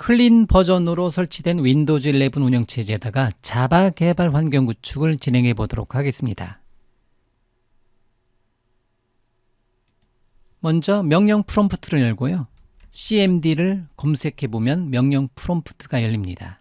클린 버전으로 설치된 윈도우즈 11 운영체제에다가 자바 개발 환경 구축을 진행해 보도록 하겠습니다. 먼저 명령 프롬프트를 열고요. cmd를 검색해 보면 명령 프롬프트가 열립니다.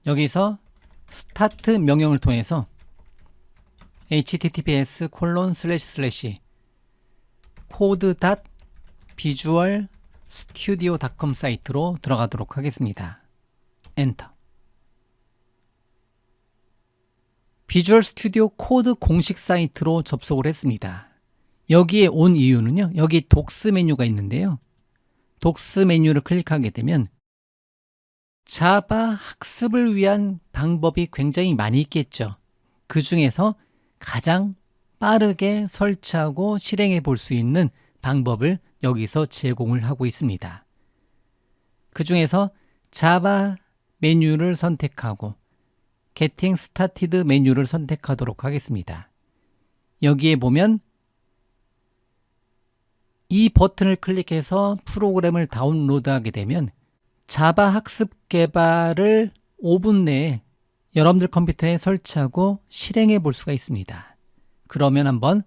여기서 스타트 명령을 통해서 https://code.visualstudio.com 사이트로 들어가도록 하겠습니다. 엔터. 비주얼 스튜디오 코드 공식 사이트로 접속을 했습니다. 여기에 온 이유는요. 여기 독스 메뉴가 있는데요. 독스 메뉴를 클릭하게 되면 자바 학습을 위한 방법이 굉장히 많이 있겠죠. 그 중에서 가장 빠르게 설치하고 실행해 볼 수 있는 방법을 여기서 제공을 하고 있습니다. 그 중에서 자바 메뉴를 선택하고 Getting Started 메뉴를 선택하도록 하겠습니다. 여기에 보면 이 버튼을 클릭해서 프로그램을 다운로드하게 되면 자바 학습 개발을 5분 내에 여러분들 컴퓨터에 설치하고 실행해 볼 수가 있습니다. 그러면 한번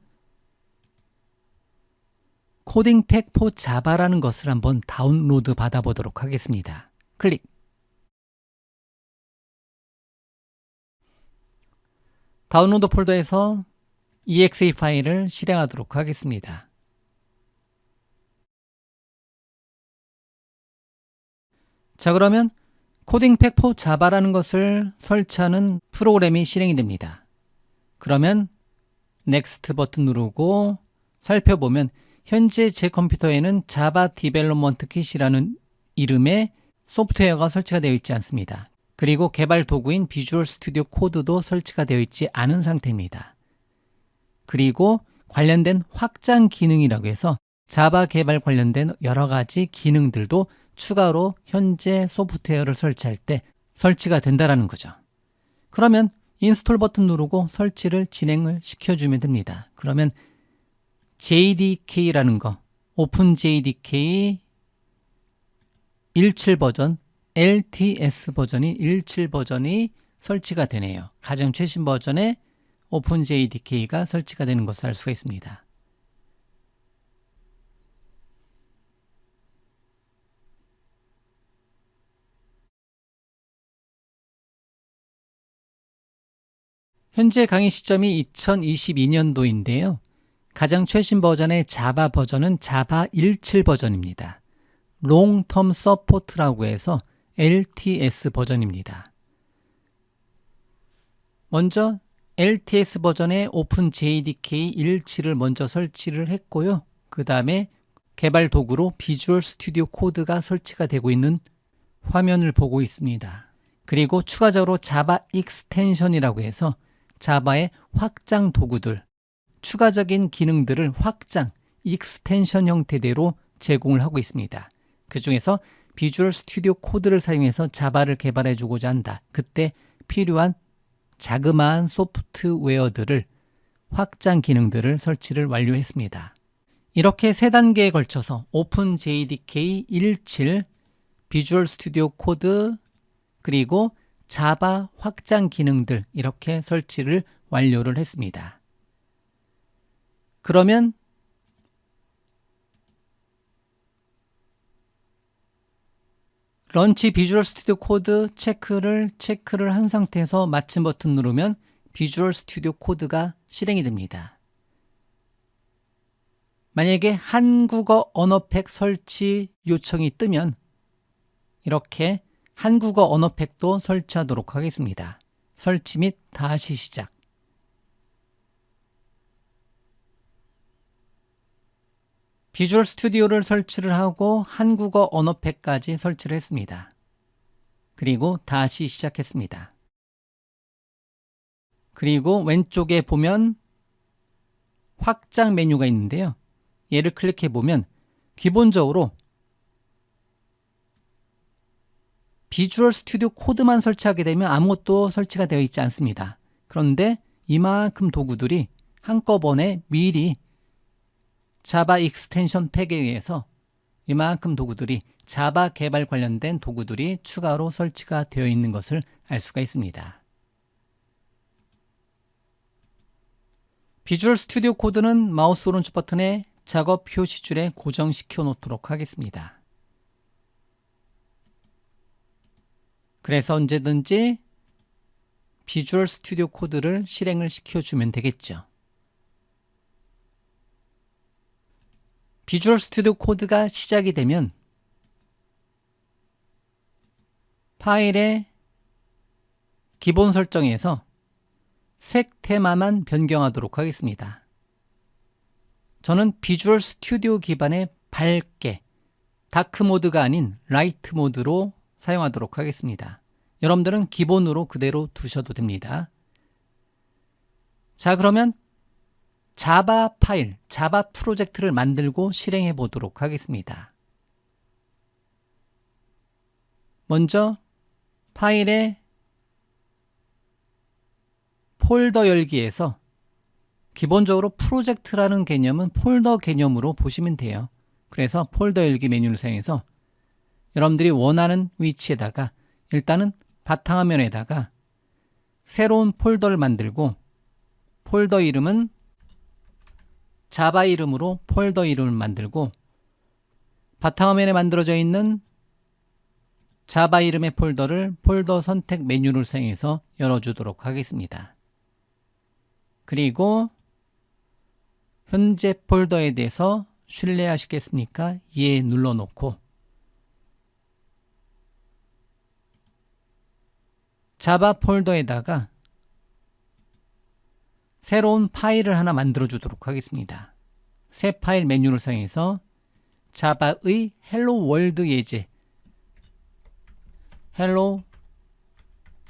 코딩팩 포 자바라는 것을 한번 다운로드 받아보도록 하겠습니다. 클릭. 다운로드 폴더에서 exe 파일을 실행하도록 하겠습니다. 자, 그러면 코딩팩 포 자바라는 것을 설치하는 프로그램이 실행이 됩니다. 그러면 넥스트 버튼 누르고 살펴보면 현재 제 컴퓨터에는 자바 디벨롭먼트 킷이라는 이름의 소프트웨어가 설치가 되어 있지 않습니다. 그리고 개발 도구인 비주얼 스튜디오 코드도 설치가 되어 있지 않은 상태입니다. 그리고 관련된 확장 기능이라고 해서 자바 개발 관련된 여러 가지 기능들도 추가로 현재 소프트웨어를 설치할 때 설치가 된다는 거죠. 그러면 인스톨 버튼 누르고 설치를 진행을 시켜주면 됩니다. 그러면 JDK라는 거, 오픈JDK 17 버전, LTS 버전이 17 버전이 설치가 되네요. 가장 최신 버전의 오픈JDK가 설치가 되는 것을 알 수가 있습니다. 현재 강의 시점이 2022년도인데요. 가장 최신 버전의 자바 버전은 자바 17 버전입니다. 롱텀 서포트라고 해서 LTS 버전입니다. 먼저 LTS 버전의 오픈JDK 17을 먼저 설치를 했고요. 그 다음에 개발 도구로 비주얼 스튜디오 코드가 설치가 되고 있는 화면을 보고 있습니다. 그리고 추가적으로 자바 익스텐션이라고 해서 자바의 확장 도구들, 추가적인 기능들을 확장, 익스텐션 형태대로 제공을 하고 있습니다. 그 중에서 비주얼 스튜디오 코드를 사용해서 자바를 개발해 주고자 한다. 그때 필요한 자그마한 소프트웨어들을 확장 기능들을 설치를 완료했습니다. 이렇게 세 단계에 걸쳐서 오픈JDK 17, 비주얼 스튜디오 코드, 그리고 자바 확장 기능들 이렇게 설치를 완료를 했습니다. 그러면 런치 비주얼 스튜디오 코드 체크를 한 상태에서 마침 버튼 누르면 비주얼 스튜디오 코드가 실행이 됩니다. 만약에 한국어 언어팩 설치 요청이 뜨면 이렇게 한국어 언어팩도 설치하도록 하겠습니다. 설치 및 다시 시작. 비주얼 스튜디오를 설치를 하고 한국어 언어팩까지 설치를 했습니다. 그리고 다시 시작했습니다. 그리고 왼쪽에 보면 확장 메뉴가 있는데요. 얘를 클릭해 보면 기본적으로 비주얼 스튜디오 코드만 설치하게 되면 아무것도 설치가 되어 있지 않습니다. 그런데 이만큼 도구들이 한꺼번에 미리 자바 익스텐션 팩에 의해서 이만큼 도구들이 자바 개발 관련된 도구들이 추가로 설치가 되어 있는 것을 알 수가 있습니다. 비주얼 스튜디오 코드는 마우스 오른쪽 버튼에 작업 표시줄에 고정시켜 놓도록 하겠습니다. 그래서 언제든지 비주얼 스튜디오 코드를 실행을 시켜주면 되겠죠. 비주얼 스튜디오 코드가 시작이 되면 파일의 기본 설정에서 색 테마만 변경하도록 하겠습니다. 저는 비주얼 스튜디오 기반의 밝게 다크 모드가 아닌 라이트 모드로 사용하도록 하겠습니다. 여러분들은 기본으로 그대로 두셔도 됩니다. 자, 그러면 자바 파일, 자바 프로젝트를 만들고 실행해 보도록 하겠습니다. 먼저 파일의 폴더 열기에서 기본적으로 프로젝트라는 개념은 폴더 개념으로 보시면 돼요. 그래서 폴더 열기 메뉴를 사용해서 여러분들이 원하는 위치에다가 일단은 바탕화면에다가 새로운 폴더를 만들고 폴더 이름은 자바 이름으로 폴더 이름을 만들고 바탕화면에 만들어져 있는 자바 이름의 폴더를 폴더 선택 메뉴를 사용해서 열어주도록 하겠습니다. 그리고 현재 폴더에 대해서 신뢰하시겠습니까? 예 눌러놓고 자바 폴더에다가 새로운 파일을 하나 만들어 주도록 하겠습니다. 새 파일 메뉴를 사용해서 자바의 헬로 월드 예제 헬로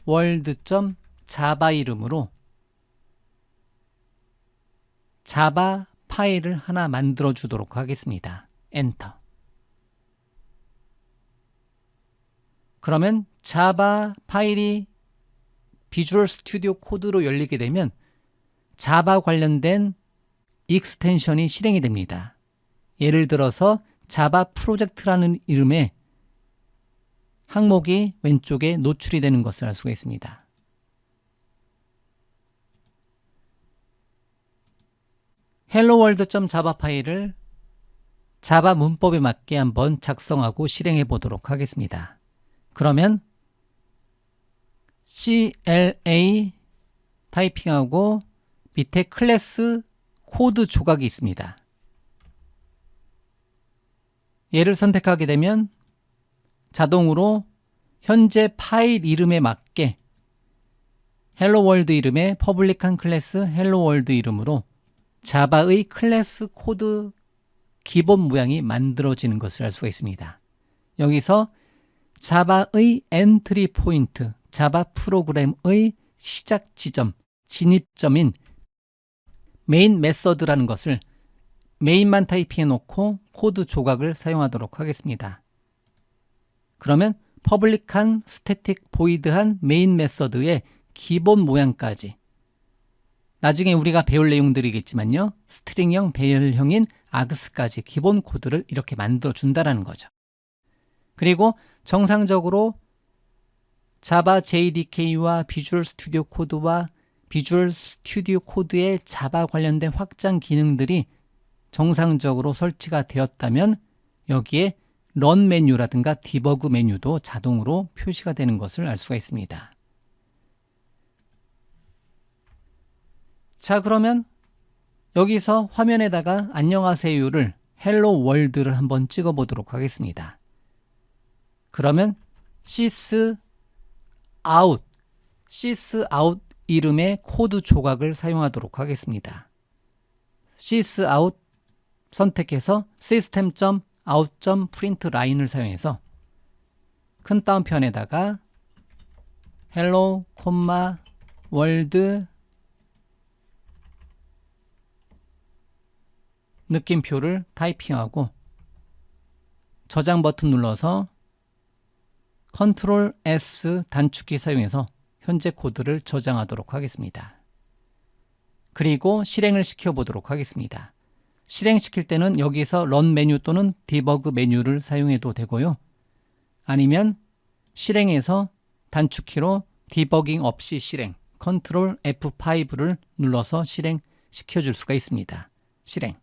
월드.자바 이름으로 자바 파일을 하나 만들어 주도록 하겠습니다. 엔터. 그러면 자바 파일이 비주얼 스튜디오 코드로 열리게 되면 자바 관련된 익스텐션이 실행이 됩니다. 예를 들어서 자바 프로젝트라는 이름의 항목이 왼쪽에 노출이 되는 것을 알 수가 있습니다. helloworld.java 파일을 자바 문법에 맞게 한번 작성하고 실행해 보도록 하겠습니다. 그러면 CLA 타이핑하고 밑에 클래스 코드 조각이 있습니다. 얘를 선택하게 되면 자동으로 현재 파일 이름에 맞게 헬로월드 이름의 퍼블릭한 클래스 헬로월드 이름으로 자바의 클래스 코드 기본 모양이 만들어지는 것을 알 수가 있습니다. 여기서 자바의 엔트리 포인트, 자바 프로그램의 시작 지점, 진입점인 메인 메서드라는 것을 메인만 타이핑해 놓고 코드 조각을 사용하도록 하겠습니다. 그러면 퍼블릭한 스태틱 보이드한 메인 메서드의 기본 모양까지 나중에 우리가 배울 내용들이겠지만요. 스트링형 배열형인 아그스까지 기본 코드를 이렇게 만들어 준다는 거죠. 그리고 정상적으로 자바 JDK와 비주얼 스튜디오 코드와 비주얼 스튜디오 코드의 자바 관련된 확장 기능들이 정상적으로 설치가 되었다면 여기에 런 메뉴라든가 디버그 메뉴도 자동으로 표시가 되는 것을 알 수가 있습니다. 자, 그러면 여기서 화면에다가 안녕하세요를 헬로 월드를 한번 찍어 보도록 하겠습니다. 그러면 sysout 이름의 코드 조각을 사용하도록 하겠습니다. sysout 선택해서 system.out.println을 사용해서 큰 따옴표에다가 hello, world 느낌표를 타이핑하고 저장 버튼 눌러서 Ctrl S 단축키 사용해서 현재 코드를 저장하도록 하겠습니다. 그리고 실행을 시켜 보도록 하겠습니다. 실행시킬 때는 여기서 런 메뉴 또는 디버그 메뉴를 사용해도 되고요. 아니면 실행에서 단축키로 디버깅 없이 실행, 컨트롤 F5를 눌러서 실행시켜 줄 수가 있습니다. 실행.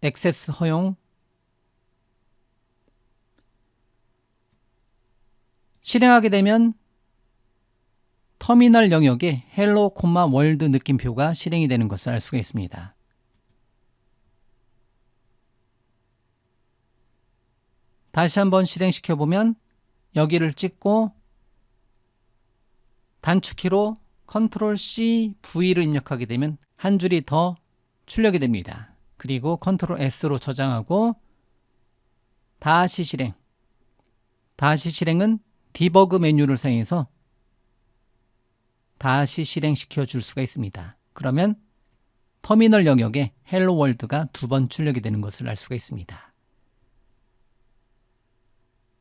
액세스 허용. 실행하게 되면 터미널 영역에 헬로, 월드 느낌표가 실행이 되는 것을 알 수가 있습니다. 다시 한번 실행시켜 보면 여기를 찍고 단축키로 컨트롤 C, V를 입력하게 되면 한 줄이 더 출력이 됩니다. 그리고 컨트롤 S로 저장하고 다시 실행. 다시 실행은 디버그 메뉴를 사용해서 다시 실행시켜 줄 수가 있습니다. 그러면 터미널 영역에 헬로 월드가 2번 출력이 되는 것을 알 수가 있습니다.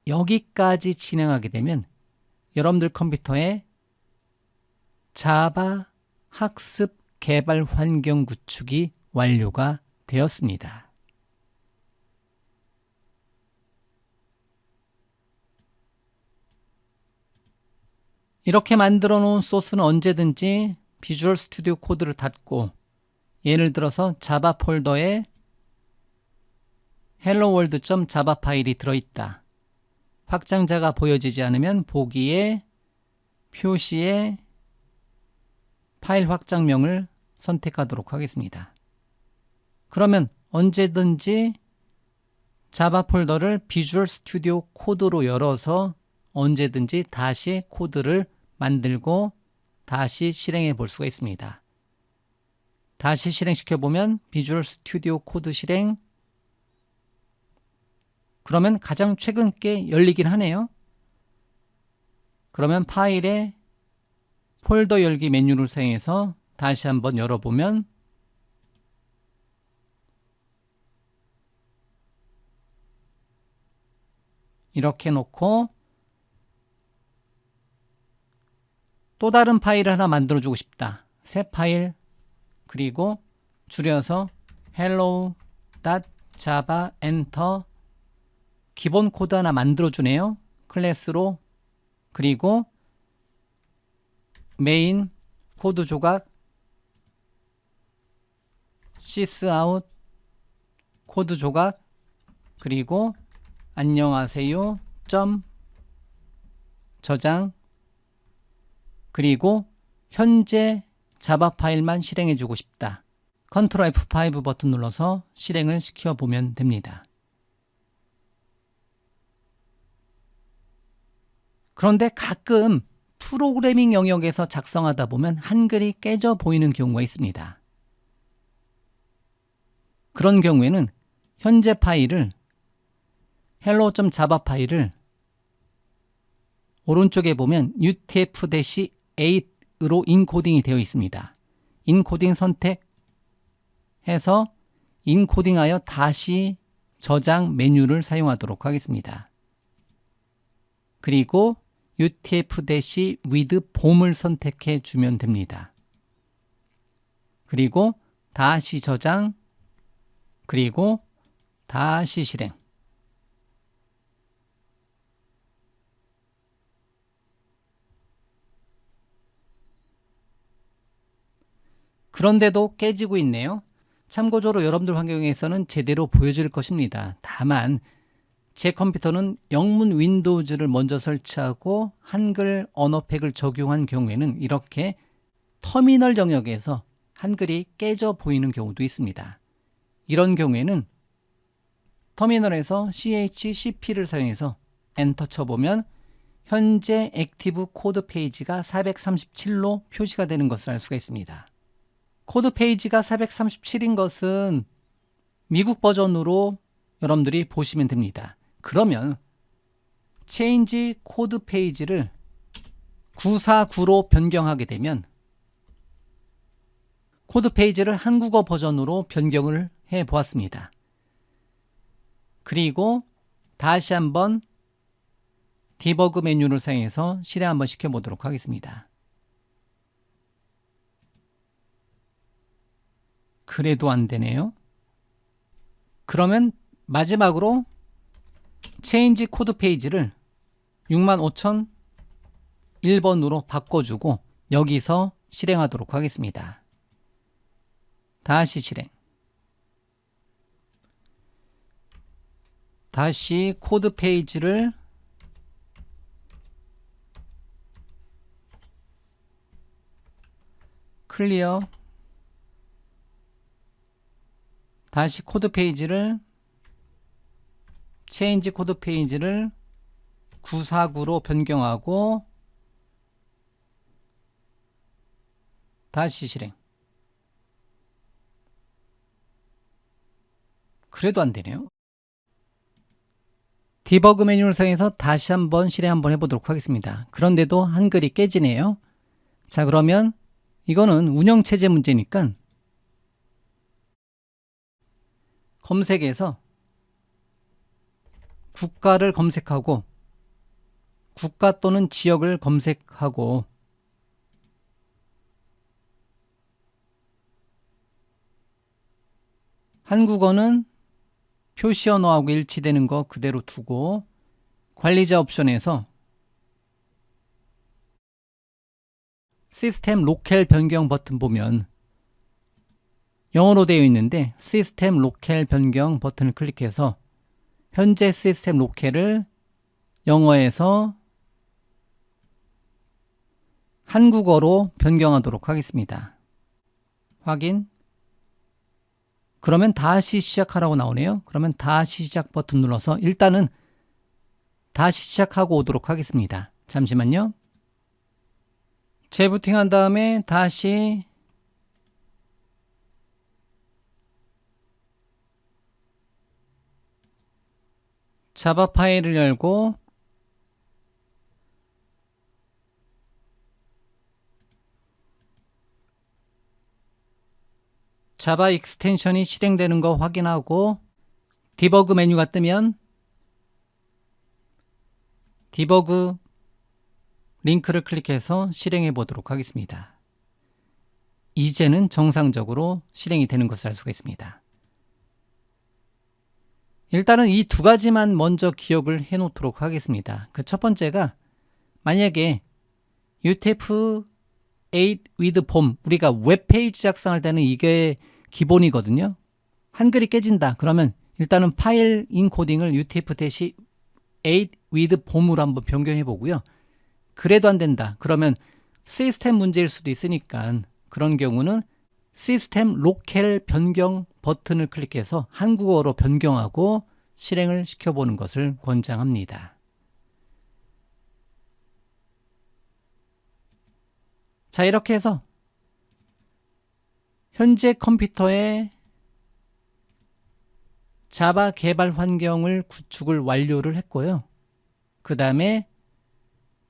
여기까지 진행하게 되면 여러분들 컴퓨터에 자바 학습 개발 환경 구축이 완료가 되었습니다. 이렇게 만들어 놓은 소스는 언제든지 비주얼 스튜디오 코드를 닫고 예를 들어서 자바 폴더에 helloworld.java 파일이 들어있다. 확장자가 보여지지 않으면 보기에 표시에 파일 확장명을 선택하도록 하겠습니다. 그러면 언제든지 자바 폴더를 비주얼 스튜디오 코드로 열어서 언제든지 다시 코드를 만들고 다시 실행해 볼 수가 있습니다. 다시 실행시켜 보면 비주얼 스튜디오 코드 실행. 그러면 가장 최근 게 열리긴 하네요. 그러면 파일에 폴더 열기 메뉴를 사용해서 다시 한번 열어보면 이렇게 놓고 또 다른 파일을 하나 만들어주고 싶다. 새 파일 그리고 줄여서 hello.java 엔터 기본 코드 하나 만들어주네요. 클래스로 그리고 메인 코드 조각 sysout 코드 조각 그리고 안녕하세요 점 저장 그리고 현재 자바 파일만 실행해 주고 싶다. 컨트롤 F5 버튼 눌러서 실행을 시켜 보면 됩니다. 그런데 가끔 프로그래밍 영역에서 작성하다 보면 한글이 깨져 보이는 경우가 있습니다. 그런 경우에는 현재 파일을 hello.java 파일을 오른쪽에 보면 UTF-8으로 인코딩이 되어 있습니다. 인코딩 선택해서 인코딩하여 다시 저장 메뉴를 사용하도록 하겠습니다. 그리고 UTF-with 봄을 선택해 주면 됩니다. 그리고 다시 저장 그리고 다시 실행. 그런데도 깨지고 있네요. 참고적으로 여러분들 환경에서는 제대로 보여질 것입니다. 다만 제 컴퓨터는 영문 윈도우즈를 먼저 설치하고 한글 언어팩을 적용한 경우에는 이렇게 터미널 영역에서 한글이 깨져 보이는 경우도 있습니다. 이런 경우에는 터미널에서 CHCP를 사용해서 엔터 쳐보면 현재 액티브 코드 페이지가 437로 표시가 되는 것을 알 수가 있습니다. 코드 페이지가 437인 것은 미국 버전으로 여러분들이 보시면 됩니다. 그러면 체인지 코드 페이지를 949로 변경하게 되면 코드 페이지를 한국어 버전으로 변경을 해 보았습니다. 그리고 다시 한번 디버그 메뉴를 사용해서 실행 한번 시켜 보도록 하겠습니다. 그래도 안 되네요. 그러면 마지막으로 체인지 코드 페이지를 65001번으로 바꿔주고 여기서 실행하도록 하겠습니다. 다시 실행. 다시 코드 페이지를 클리어. 다시 코드 페이지를 체인지 코드 페이지를 949로 변경하고 다시 실행. 그래도 안 되네요. 디버그 매뉴얼 상에서 다시 한번 실행 한번 해보도록 하겠습니다. 그런데도 한글이 깨지네요. 자, 그러면 이거는 운영체제 문제니까 검색에서 국가를 검색하고 국가 또는 지역을 검색하고 한국어는 표시 언어하고 일치되는 거 그대로 두고 관리자 옵션에서 시스템 로컬 변경 버튼 보면 영어로 되어 있는데 시스템 로컬 변경 버튼을 클릭해서 현재 시스템 로컬을 영어에서 한국어로 변경하도록 하겠습니다. 확인. 그러면 다시 시작하라고 나오네요. 그러면 다시 시작 버튼 눌러서 일단은 다시 시작하고 오도록 하겠습니다. 잠시만요. 재부팅한 다음에 다시 자바 파일을 열고 자바 익스텐션이 실행되는 거 확인하고 디버그 메뉴가 뜨면 디버그 링크를 클릭해서 실행해 보도록 하겠습니다. 이제는 정상적으로 실행이 되는 것을 알 수가 있습니다. 일단은 이 두 가지만 먼저 기억을 해 놓도록 하겠습니다. 그 첫 번째가 만약에 UTF-8 with BOM 우리가 웹페이지 작성할 때는 이게 기본이거든요. 한글이 깨진다. 그러면 일단은 파일 인코딩을 UTF-8 with BOM으로 한번 변경해 보고요. 그래도 안 된다. 그러면 시스템 문제일 수도 있으니까 그런 경우는 시스템 로컬 변경 버튼을 클릭해서 한국어로 변경하고 실행을 시켜보는 것을 권장합니다. 자, 이렇게 해서 현재 컴퓨터에 자바 개발 환경을 구축을 완료를 했고요. 그 다음에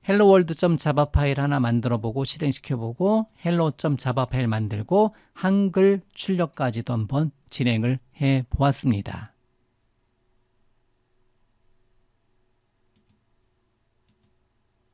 helloworld.java 파일 하나 만들어 보고 실행시켜 보고 hello.java 파일 만들고 한글 출력까지도 한번 진행을 해 보았습니다.